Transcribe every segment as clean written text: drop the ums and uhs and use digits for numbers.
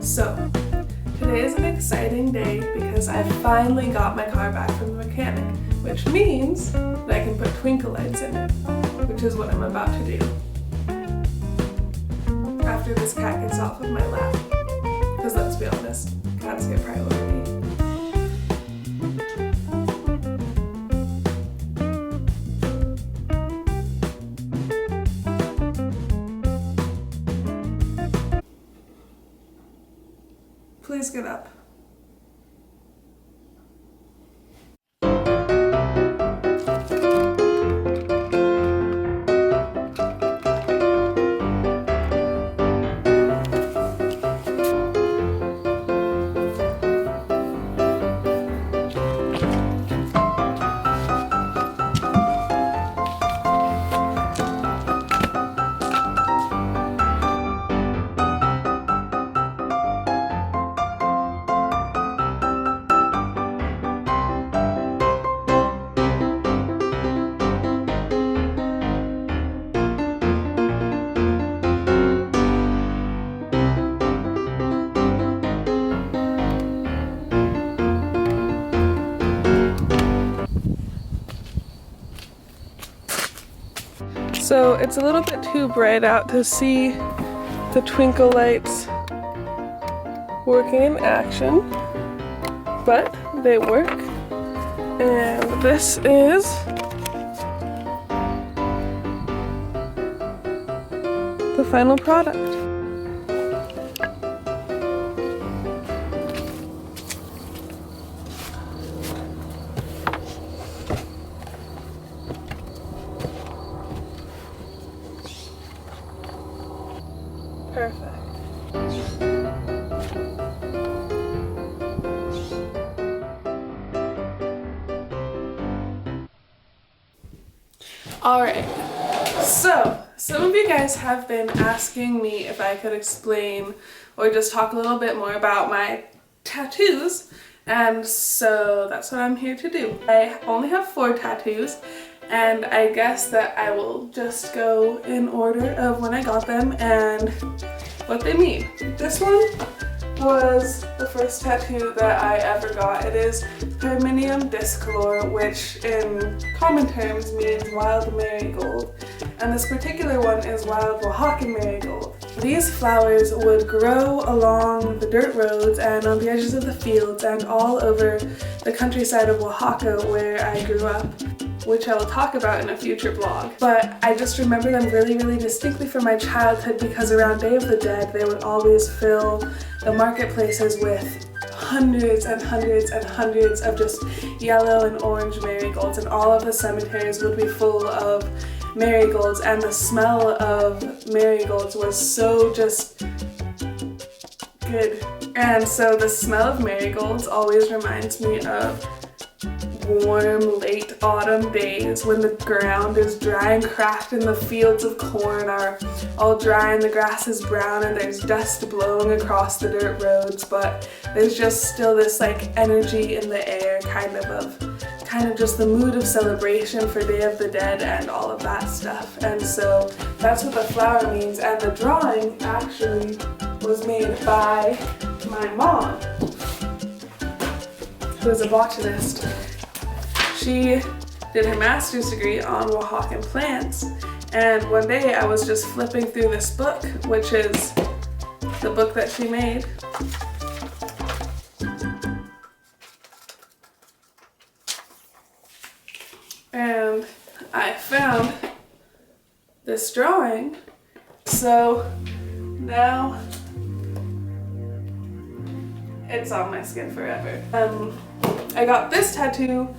So, today is an exciting day because I finally got my car back from the mechanic, which means that I can put twinkle lights in it, which is what I'm about to do. After this cat gets off of my lap, because let's be honest, cats get priority. Please get up. So it's a little bit too bright out to see the twinkle lights working in action, but they work. And this is the final product. Perfect. Alright, so some of you guys have been asking me if I could explain or just talk a little bit more about my tattoos, and so that's what I'm here to do. I only have 4 tattoos, and I guess that I will just go in order of when I got them and what they mean. This one was the first tattoo that I ever got. It is Germanium discolor, which in common terms means wild marigold, and this particular one is wild Oaxacan marigold. These flowers would grow along the dirt roads and on the edges of the fields and all over the countryside of Oaxaca where I grew up, which I will talk about in a future vlog. But I just remember them really, really distinctly from my childhood because around Day of the Dead they would always fill the marketplaces with hundreds and hundreds and hundreds of just yellow and orange marigolds, and all of the cemeteries would be full of marigolds, and the smell of marigolds was so just good. And so the smell of marigolds always reminds me of warm late autumn days when the ground is dry and cracked and the fields of corn are all dry and the grass is brown and there's dust blowing across the dirt roads, but there's just still this like energy in the air, kind of just the mood of celebration for Day of the Dead and all of that stuff. And so that's what the flower means, and the drawing actually was made by my mom, who is a botanist. She did her master's degree on Oaxacan plants, and one day I was just flipping through this book, which is the book that she made. And I found this drawing, so now it's on my skin forever. I got this tattoo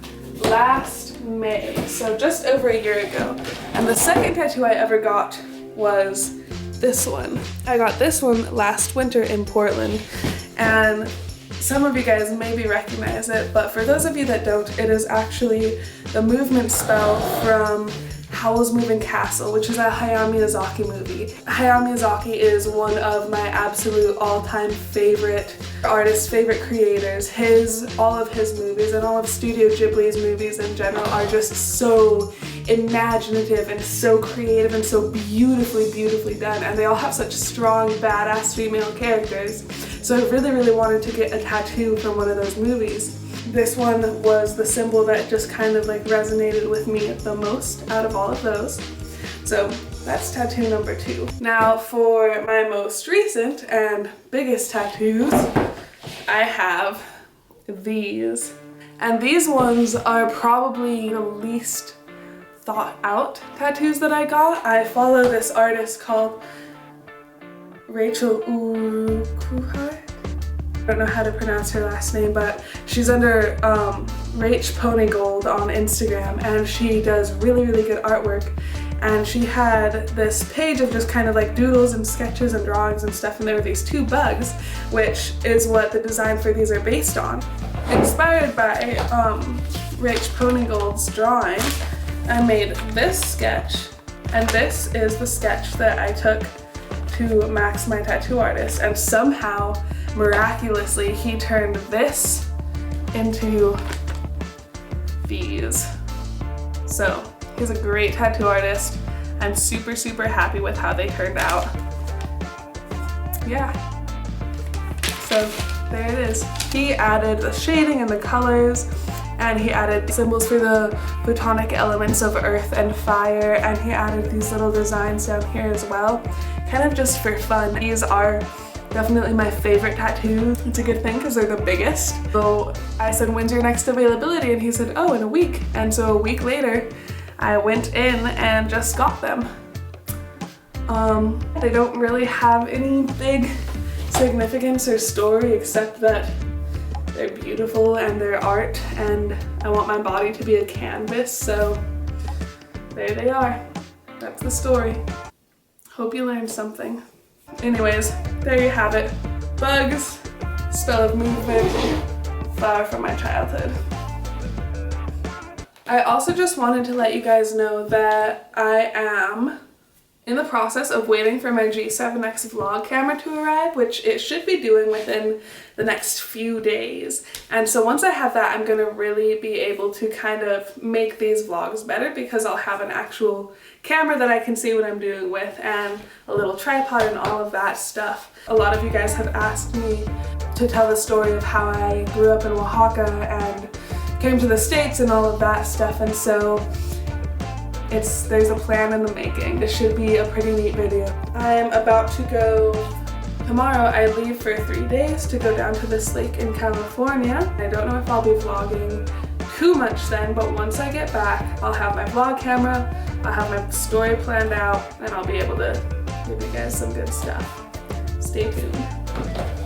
last May, so just over a year ago. And the second tattoo I ever got was this one. I got this one last winter in Portland, and some of you guys maybe recognize it, but for those of you that don't, it is actually the movement spell from Howl's Moving Castle, which is a Hayao Miyazaki movie. Hayao Miyazaki is one of my absolute all-time favorite artists, favorite creators. All of his movies and all of Studio Ghibli's movies in general are just so imaginative and so creative and so beautifully, beautifully done, and they all have such strong, badass female characters. So I really wanted to get a tattoo from one of those movies. This one was the symbol that just kind of like resonated with me the most out of all of those. So that's tattoo number 2. Now for my most recent and biggest tattoos, I have these. And these ones are probably the least thought out tattoos that I got. I follow this artist called Rachel Urukuhai. I don't know how to pronounce her last name, but she's under Rach Ponygold on Instagram, and she does really good artwork. And she had this page of just kind of like doodles and sketches and drawings and stuff, and there were these 2 bugs, which is what the design for these are based on. Inspired by Rach Ponygold's drawing, I made this sketch, and this is the sketch that I took to Max, my tattoo artist, and somehow, miraculously, he turned this into these. So he's a great tattoo artist. I'm super happy with how they turned out. Yeah. So there it is. He added the shading and the colors, and he added symbols for the plutonic elements of earth and fire, and he added these little designs down here as well, kind of just for fun. These are definitely my favorite tattoos. It's a good thing because they're the biggest. So I said, when's your next availability? And he said, oh, in a week. And so a week later, I went in and just got them. They don't really have any big significance or story except that they're beautiful and they're art, and I want my body to be a canvas, so there they are. That's the story. Hope you learned something. Anyways, there you have it. Bugs, spell of movement, flower from my childhood. I also just wanted to let you guys know that I am in the process of waiting for my G7X vlog camera to arrive, which it should be doing within the next few days. And so once I have that, I'm gonna really be able to kind of make these vlogs better, because I'll have an actual camera that I can see what I'm doing with, and a little tripod and all of that stuff. A lot of you guys have asked me to tell the story of how I grew up in Oaxaca and came to the States and all of that stuff, and so there's a plan in the making. This should be a pretty neat video. I'm about to go, tomorrow I leave for 3 days to go down to this lake in California. I don't know if I'll be vlogging too much then, but once I get back, I'll have my vlog camera, I'll have my story planned out, and I'll be able to give you guys some good stuff. Stay tuned.